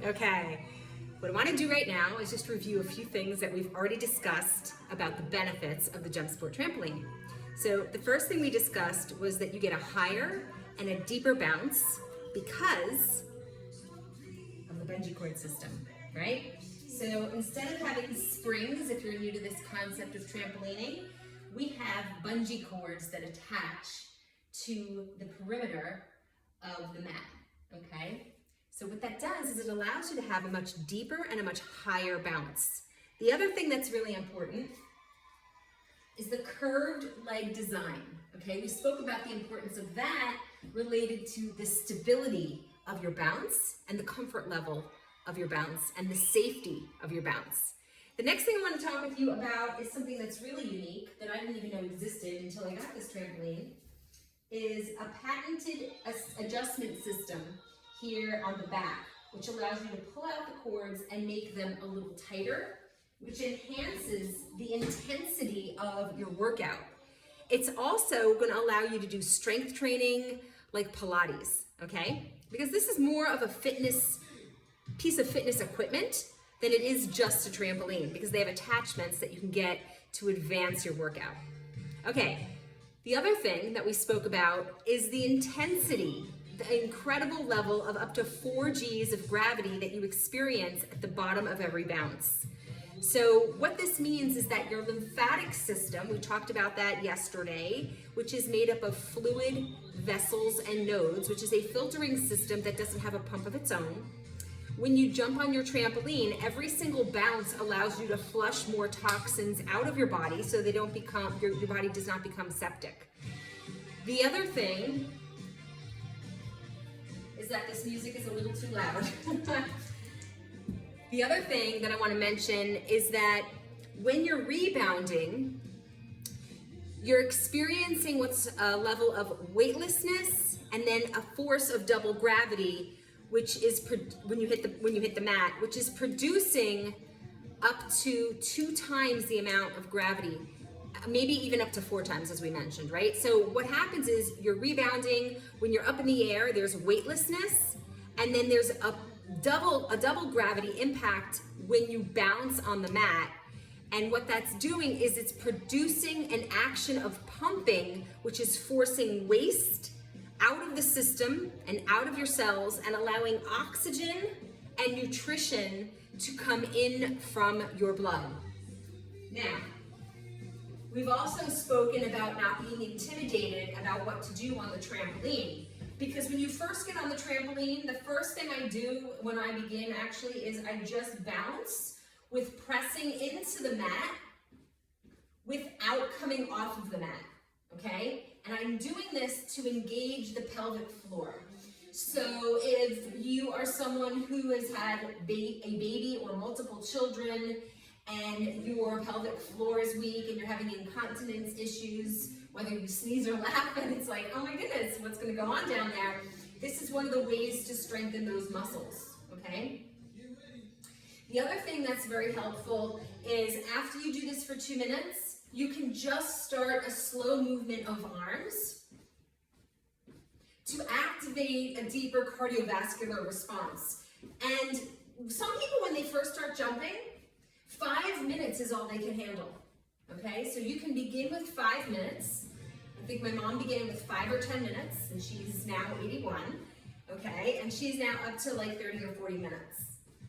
Okay, what I want to do right now is just review a few things that we've already discussed about the benefits of the jump sport trampoline. So the first thing we discussed was that you get a higher and a deeper bounce because of the bungee cord system, right? So instead of having springs, if you're new to this concept of trampolining, we have bungee cords that attach to the perimeter of the mat, okay? So what that does is it allows you to have a much deeper and a much higher bounce. The other thing that's really important is the curved leg design, okay? We spoke about the importance of that related to the stability of your bounce and the comfort level of your bounce and the safety of your bounce. The next thing I want to talk with you about is something that's really unique that I didn't even know existed until I got this trampoline, is a patented adjustment system here on the back, which allows you to pull out the cords and make them a little tighter, which enhances the intensity of your workout. It's also going to allow you to do strength training like Pilates, okay? Because this is more of a piece of fitness equipment than it is just a trampoline, because they have attachments that you can get to advance your workout. Okay, the other thing that we spoke about is the intensity, the incredible level of up to 4 Gs of gravity that you experience at the bottom of every bounce. So what this means is that your lymphatic system, we talked about that yesterday, which is made up of fluid, vessels, and nodes, which is a filtering system that doesn't have a pump of its own. When you jump on your trampoline, every single bounce allows you to flush more toxins out of your body so they don't become, your body does not become septic. The other thing is that this music is a little too loud. The other thing that I want to mention is that when you're rebounding, you're experiencing what's a level of weightlessness and then a force of double gravity, which is when you hit the mat, which is producing up to 2 times the amount of gravity, maybe even up to 4 times, as we mentioned, right? So what happens is you're rebounding. When you're up in the air, there's weightlessness, and then there's a double gravity impact when you bounce on the mat. And what that's doing is it's producing an action of pumping, which is forcing waste out of the system and out of your cells and allowing oxygen and nutrition to come in from your blood. Now, we've also spoken about not being intimidated about what to do on the trampoline. Because when you first get on the trampoline, the first thing I do when I begin actually is I just bounce with pressing into the mat without coming off of the mat, okay? And I'm doing this to engage the pelvic floor. So if you are someone who has had a baby or multiple children and your pelvic floor is weak and you're having incontinence issues, whether you sneeze or laugh and it's like, oh my goodness, what's gonna go on down there? This is one of the ways to strengthen those muscles, okay? The other thing that's very helpful is after you do this for 2 minutes, you can just start a slow movement of arms to activate a deeper cardiovascular response. And some people, when they first start jumping, 5 minutes is all they can handle, okay? So you can begin with 5 minutes. I think my mom began with 5 or 10 minutes, and she's now 81, okay? And she's now up to like 30 or 40 minutes.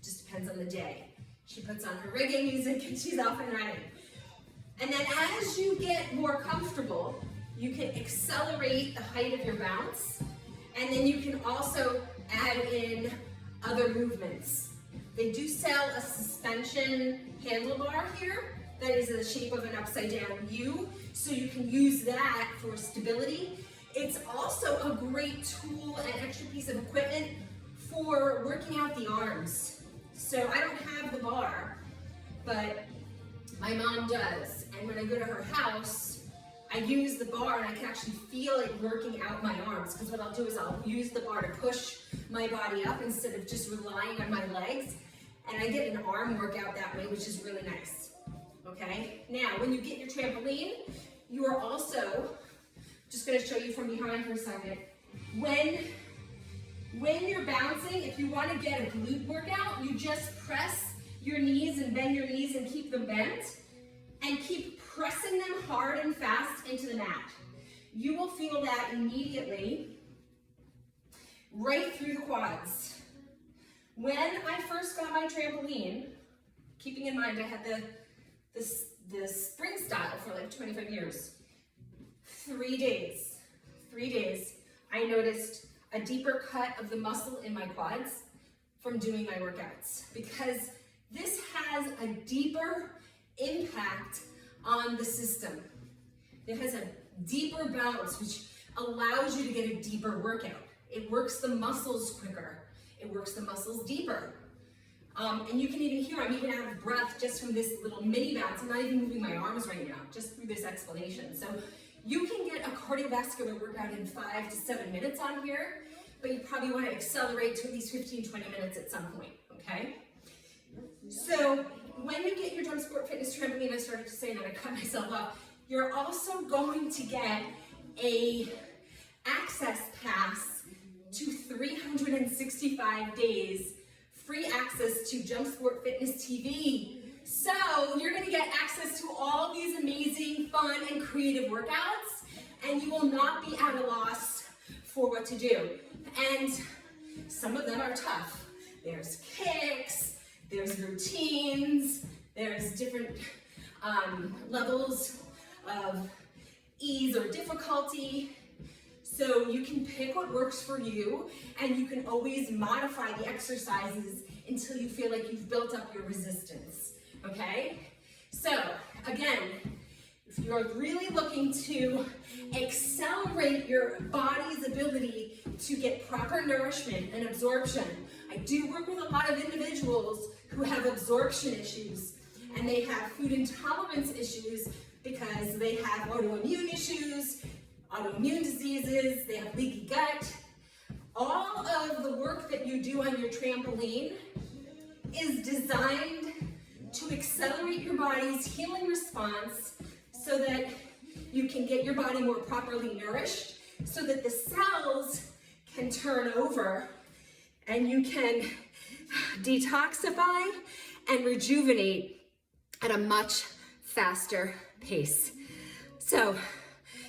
Just depends on the day. She puts on her reggae music and she's off and running. And then as you get more comfortable, you can accelerate the height of your bounce, and then you can also add in other movements. They do sell a suspension handlebar here that is in the shape of an upside down U, so you can use that for stability. It's also a great tool and extra piece of equipment for working out the arms. So I don't have the bar, but my mom does. And when I go to her house, I use the bar and I can actually feel it working out my arms, because what I'll do is I'll use the bar to push my body up instead of just relying on my legs. And I get an arm workout that way, which is really nice. Okay? Now, when you get your trampoline, you are also, just gonna show you from behind for a second, when When you're bouncing, if you want to get a glute workout, you just press your knees and bend your knees and keep them bent, and keep pressing them hard and fast into the mat. You will feel that immediately right through the quads. When I first got my trampoline, keeping in mind I had the spring style for like 25 years, 3 days, I noticed a deeper cut of the muscle in my quads from doing my workouts, because this has a deeper impact on the system. It has a deeper bounce, which allows you to get a deeper workout. It works the muscles quicker. It works the muscles deeper. And you can even hear I'm even out of breath just from this little mini bounce. I'm not even moving my arms right now, just through this explanation. So you can get a cardiovascular workout in 5 to 7 minutes on here, but you probably want to accelerate to at least 15, 20 minutes at some point, okay? So when you get your Jump Sport Fitness trampoline, I started to say that I cut myself off, you're also going to get a access pass to 365 days, free access to Jump Sport Fitness TV. So you're gonna get access to all these amazing, fun, and creative workouts, and you will not be at a loss for what to do. And some of them are tough. There's kicks, there's routines, there's different levels of ease or difficulty. So you can pick what works for you, and you can always modify the exercises until you feel like you've built up your resistance, okay? So again, if you're really looking to accelerate your body's ability to get proper nourishment and absorption, I do work with a lot of individuals who have absorption issues, and they have food intolerance issues because they have autoimmune issues, autoimmune diseases, they have leaky gut. All of the work that you do on your trampoline is designed to accelerate your body's healing response so that you can get your body more properly nourished, so that the cells can turn over and you can detoxify and rejuvenate at a much faster pace. So,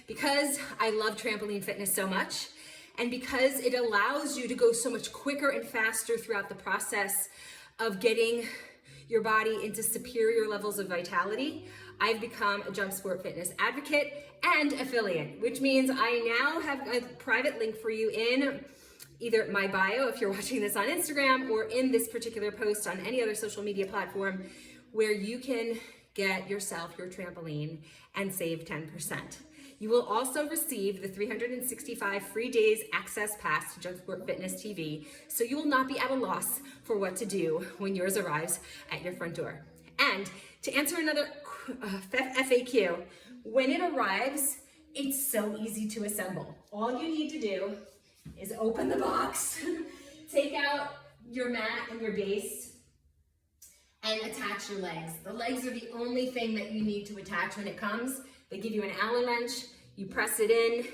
because I love trampoline fitness so much, and because it allows you to go so much quicker and faster throughout the process of getting your body into superior levels of vitality, I've become a Jump Sport Fitness advocate and affiliate, which means I now have a private link for you in either my bio, if you're watching this on Instagram, or in this particular post on any other social media platform, where you can get yourself your trampoline and save 10%. You will also receive the 365 free days access pass to Jump Sport Fitness TV, so you will not be at a loss for what to do when yours arrives at your front door. And to answer another FAQ, when it arrives, it's so easy to assemble. All you need to do is open the box, take out your mat and your base, and attach your legs. The legs are the only thing that you need to attach when it comes. They give you an Allen wrench, you press it in,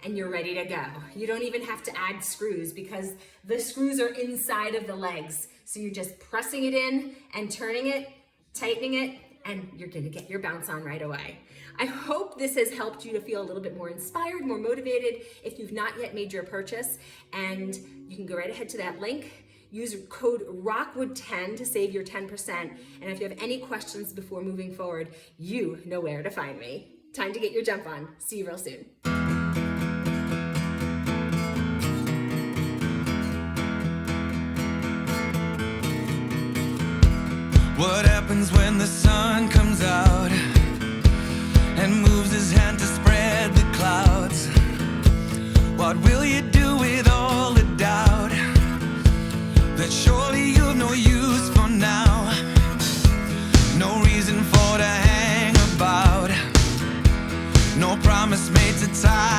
and you're ready to go. You don't even have to add screws because the screws are inside of the legs. So you're just pressing it in and turning it, tightening it, and you're gonna get your bounce on right away. I hope this has helped you to feel a little bit more inspired, more motivated if you've not yet made your purchase, and you can go right ahead to that link. Use code ROCKWOOD10 to save your 10%. And if you have any questions before moving forward, you know where to find me. Time to get your jump on. See you real soon. What happens when the sun comes out and moves his hand to spread the clouds? What will you do with all the doubt that surely you've no use for now? No reason for to hang about, no promise made to tie